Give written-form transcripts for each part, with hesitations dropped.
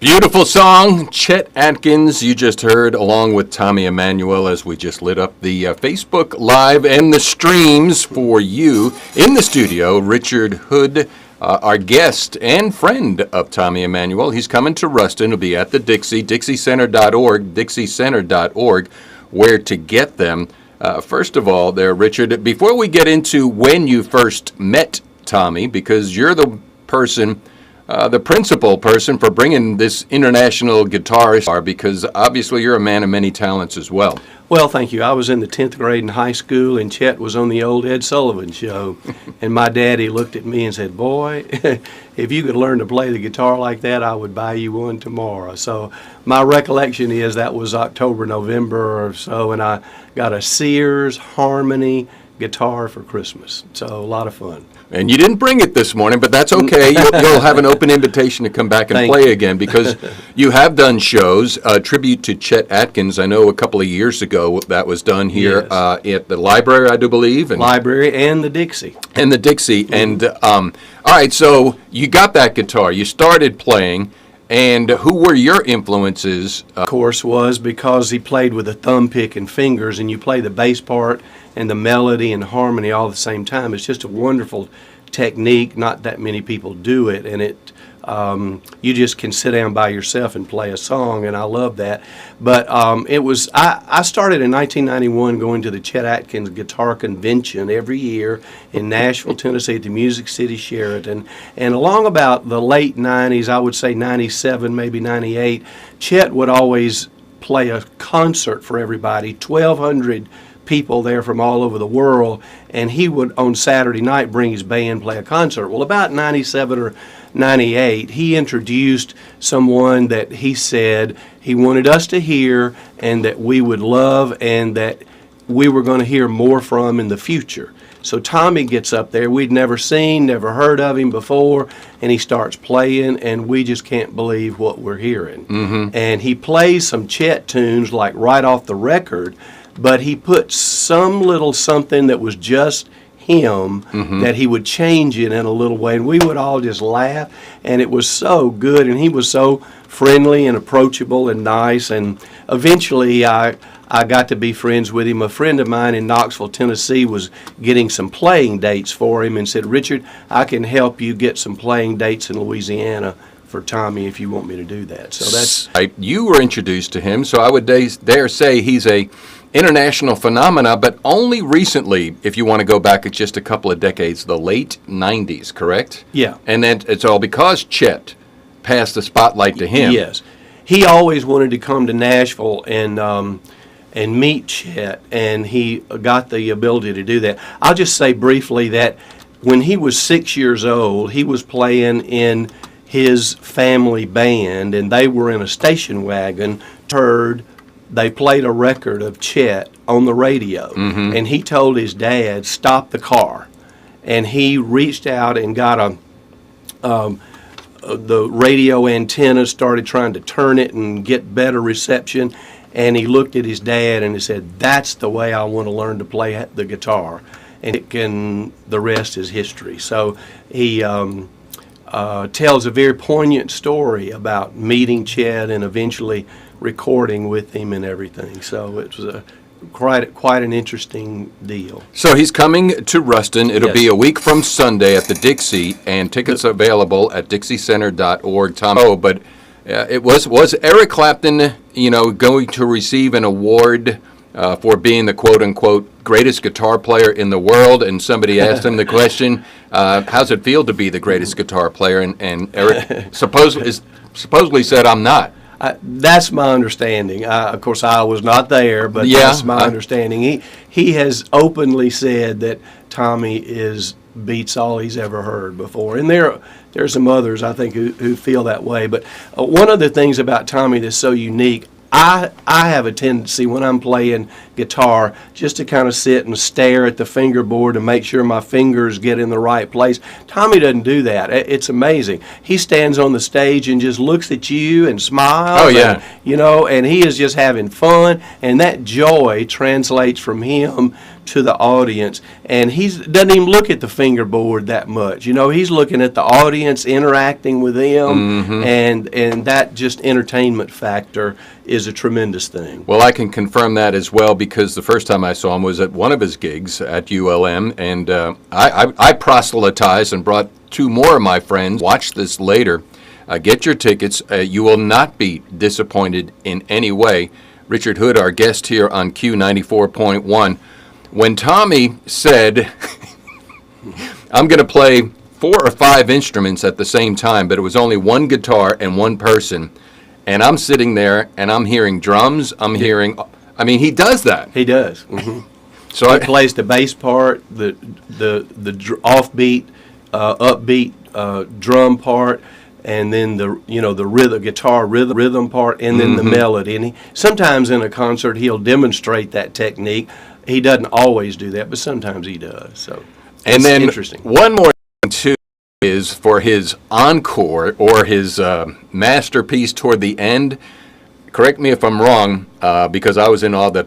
Beautiful song, Chet Atkins, you just heard, along with Tommy Emmanuel, as we just lit up the Facebook Live and the streams for you. In the studio, Richard Hood, our guest and friend of Tommy Emmanuel. He's coming to Ruston. He'll be at the Dixie, dixiecenter.org, dixiecenter.org, where to get them. First of all, there, Richard, before we get into when you first met Tommy, because you're the person, the principal person for bringing this international guitarist, because obviously you're a man of many talents as well. Well, thank you. I was in the 10th grade in high school, and Chet was on the old Ed Sullivan show. And my daddy looked at me and said, "Boy, if you could learn to play the guitar like that, I would buy you one tomorrow." So my recollection is that was October, November or so, and I got a Sears Harmony guitar for Christmas. So a lot of fun. And you didn't bring it this morning, but that's okay. You'll have an open invitation to come back and play again, because you have done shows, tribute to Chet Atkins. I know a couple of years ago that was done here at the library, I do believe. And library and the Dixie. And the Dixie. And all right, so you got that guitar. You started playing. And who were your influences? Of course, was because he played with a thumb pick and fingers, and you play the bass part and the melody and harmony all at the same time. It's just a wonderful technique. Not that many people do it, and you just can sit down by yourself and play a song, and I love that. But I started in 1991 going to the Chet Atkins Guitar Convention every year in Nashville, Tennessee at the Music City Sheraton. And along about the late 90s, I would say 97, maybe 98, Chet would always play a concert for everybody, 1,200 people there from all over the world, and he would on Saturday night bring his band, play a concert. Well, about 97 or 98, he introduced someone that he said he wanted us to hear and that we would love and that we were going to hear more from in the future. So Tommy gets up there. We'd never seen, never heard of him before, and he starts playing, and we just can't believe what we're hearing. Mm-hmm. And he plays some Chet tunes like right off the record, but he put some little something that was just him, that he would change it in a little way, and we would all just laugh, and it was so good, and he was so friendly and approachable and nice, and eventually I got to be friends with him. A friend of mine in Knoxville, Tennessee was getting some playing dates for him and said, "Richard, I can help you get some playing dates in Louisiana for Tommy if you want me to do that." So that's... You were introduced to him, so I would dare say he's a international phenomena, but only recently, if you want to go back just a couple of decades, the late 90s, correct? Yeah. And then it's all because Chet passed the spotlight to him. Yes. He always wanted to come to Nashville and meet Chet, and he got the ability to do that. I'll just say briefly that when he was 6 years old, he was playing in his family band, and they were in a station wagon. They played a record of Chet on the radio, and he told his dad, "Stop the car." And he reached out and got the radio antenna, started trying to turn it and get better reception, and he looked at his dad and he said, "That's the way I want to learn to play the guitar." And the rest is history. So he tells a very poignant story about meeting Chet and eventually recording with him and everything. So it was quite an interesting deal. So he's coming to Ruston. It'll be a week from Sunday at the Dixie, and tickets available at dixiecenter.org. But it was Eric Clapton, going to receive an award for being the quote-unquote greatest guitar player in the world, and somebody asked him the question, how's it feel to be the greatest guitar player? And Eric supposedly said, "I'm not." That's my understanding. Of course, I was not there, but that's my understanding. He has openly said that Tommy beats all he's ever heard before, and there's some others I think who feel that way. But one of the things about Tommy that's so unique, I have a tendency when I'm playing guitar just to kind of sit and stare at the fingerboard and make sure my fingers get in the right place. Tommy doesn't do that. It's amazing. He stands on the stage and just looks at you and smiles. Oh, yeah. And he is just having fun, and that joy translates from him to the audience, and he doesn't even look at the fingerboard that much. You know, he's looking at the audience, interacting with them, and that just entertainment factor is a tremendous thing. Well, I can confirm that as well, because the first time I saw him was at one of his gigs at ULM, and I proselytized and brought two more of my friends. Watch this later. Get your tickets. You will not be disappointed in any way. Richard Hood, our guest here on Q94.1. When Tommy said, I'm going to play 4 or 5 instruments at the same time, but it was only one guitar and one person, and I'm sitting there and I'm hearing drums, I'm hearing, I mean, he does that. He does. So He plays the bass part, the offbeat, upbeat drum part, and then the guitar rhythm part, and then the melody. And sometimes in a concert he'll demonstrate that technique. He doesn't always do that, but sometimes he does. So, and then interesting. One more thing too is for his encore or his masterpiece toward the end. Correct me if I'm wrong, because I was in all the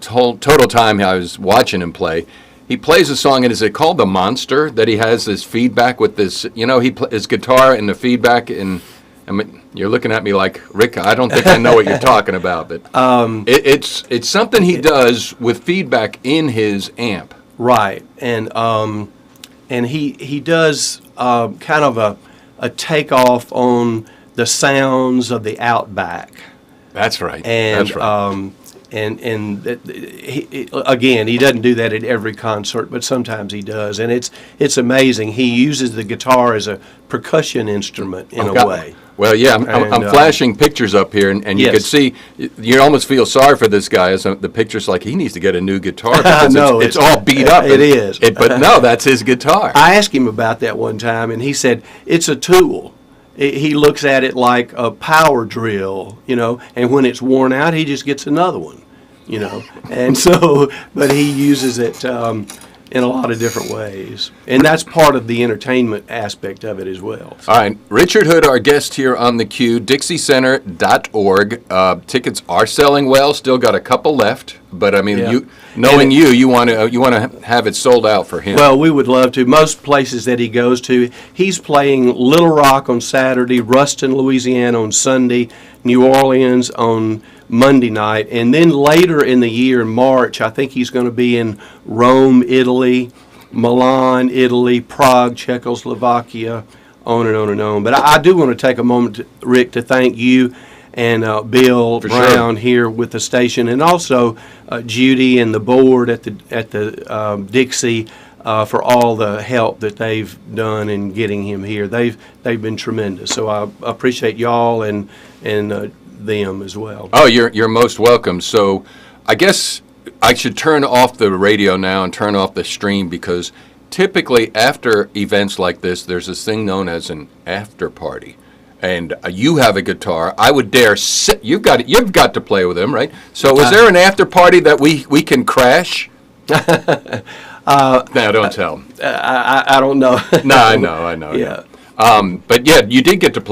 whole total time I was watching him play. He plays a song, and is it called The Monster, that he has this feedback with this, his guitar and the feedback, and I mean, you're looking at me like, Rick, I don't think I know what you're talking about, but it's something he does with feedback in his amp. Right, and he does kind of a takeoff on the sounds of the outback. That's right. And that's right. Again, he doesn't do that at every concert, but sometimes he does, and it's amazing. He uses the guitar as a percussion instrument in a way. Well, yeah, I'm flashing pictures up here, and you yes. can see, you almost feel sorry for this guy. As the picture's like, he needs to get a new guitar because no, it's all beat up. It is. But no, that's his guitar. I asked him about that one time, and he said, it's a tool. He looks at it like a power drill, and when it's worn out, he just gets another one, And so, but he uses it in a lot of different ways. And that's part of the entertainment aspect of it as well. All right. Richard Hood, our guest here on the Q, DixieCenter.org. Tickets are selling well. Still got a couple left. But, I mean, Yeah. you want to have it sold out for him. Well, we would love to. Most places that he goes to, he's playing Little Rock on Saturday, Ruston, Louisiana on Sunday, New Orleans on Monday night, and then later in the year, in March, I think he's going to be in Rome, Italy, Milan, Italy, Prague, Czechoslovakia, on and on and on. But I do want to take a moment, Rick, to thank you and Bill Brown here with the station, and also Judy and the board at the Dixie for all the help that they've done in getting him here. They've been tremendous. So I appreciate y'all and them as well. Oh, you're most welcome. So I guess I should turn off the radio now and turn off the stream, because typically after events like this, there's this thing known as an after party. And you have a guitar. I would dare sit. You've got to play with him, right? So is there an after party that we can crash? No, don't tell. I don't know. No, I know. Yeah. But yeah, you did get to play